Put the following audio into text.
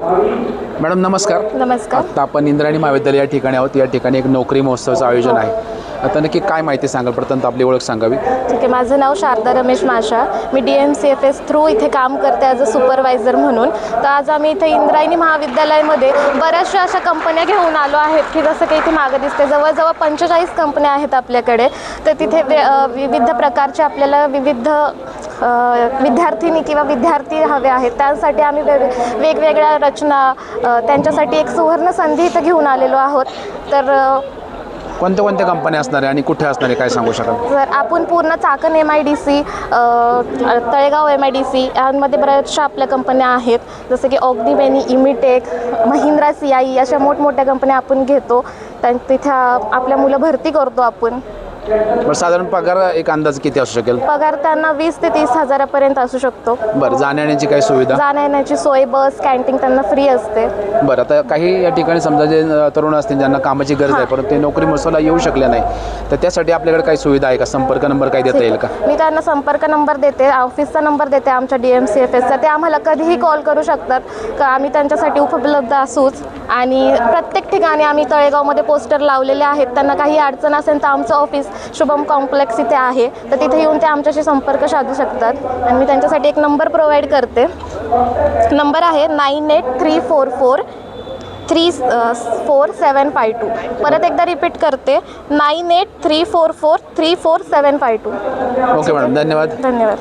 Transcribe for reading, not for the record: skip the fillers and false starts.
Madam नमस्कार. नमस्कार. आत्ता आपण इंद्रायणी महाविद्यालय या ठिकाणी आहोत. या ठिकाणी एक नोकरी महोत्सवाचं आयोजन आहे. आता नक्की काय माहिती सांगाल? प्रथम आपली ओळख सांगावी. ठीक आहे. माझं नाव शारदा रमेश माशा. मी DMCFS थ्रू इथे काम करते ॲज अ सुपरवायझर म्हणून. तर आज आम्ही इथे इंद्रायणी महाविद्यालयामध्ये बऱ्याचशा अशा कंपन्या घेऊन आलो आहेत की जसं काही इथे मागं दिसते जवळजवळ 45 कंपन्या आहेत आपल्याकडे. तर तिथे विविध प्रकारचे आपल्याला विविध विद्यार्थिनी किंवा विद्यार्थी हवे आहेत. त्यासाठी आम्ही वेगवेगळ्या रचना त्यांच्यासाठी एक सुवर्ण संधी इथं घेऊन आलेलो आहोत. तर कोणत्या कंपन्या असणार आहे आणि कुठे असणार आहे काय सांगू शकाल? जर आपण पूर्ण चाकण MIDC, तळेगाव MIDC यांमध्ये बऱ्याचशा आपल्या कंपन्या आहेत. जसं की ऑग्निवेनी, इमिटेक, महिंद्रा CIE अशा मोठमोठ्या कंपन्या आपण घेतो. तिथे आपल्या मुलं भरती करतो आपण. बरं, साधारण पगार एक अंदाज किती असू शकेल? पगार त्यांना 20 ते 30 हजारापर्यंत असू शकतो. बरं, जाण्याची काय सुविधा? जाण्याची सोय, बस, कॅन्टीन त्यांना फ्री असते. बरं, आता काही या ठिकाणी समजा जे तरुण असतील ज्यांना कामाची गरज आहे परंतु ते नोकरी महोत्सवाला येऊ शकले नाही, तर त्यासाठी आपल्याकडे काही सुविधा आहे का? संपर्क नंबर काही देता येईल का? मी त्यांना संपर्क नंबर देते, ऑफिसचा नंबर देते आमच्या DMCFSचा. ते आम्हाला कधीही कॉल करू शकतात का आम्ही त्यांच्यासाठी उपलब्ध असूच. आणि प्रत्येक ठिकाणी आम्ही तळेगावमध्ये पोस्टर लावलेले आहेत. त्यांना काही अडचण असेल तर आमचं ऑफिस शुभम कॉम्प्लेक्स इथे आहे. तर तिथे येऊन ते आमच्याशी संपर्क साधू शकतात. आणि मी त्यांच्यासाठी एक नंबर प्रोव्हाइड करते. नंबर आहे 9834434752. परत एकदा रिपीट करते, 9834434752. ओके मॅडम, धन्यवाद. धन्यवाद.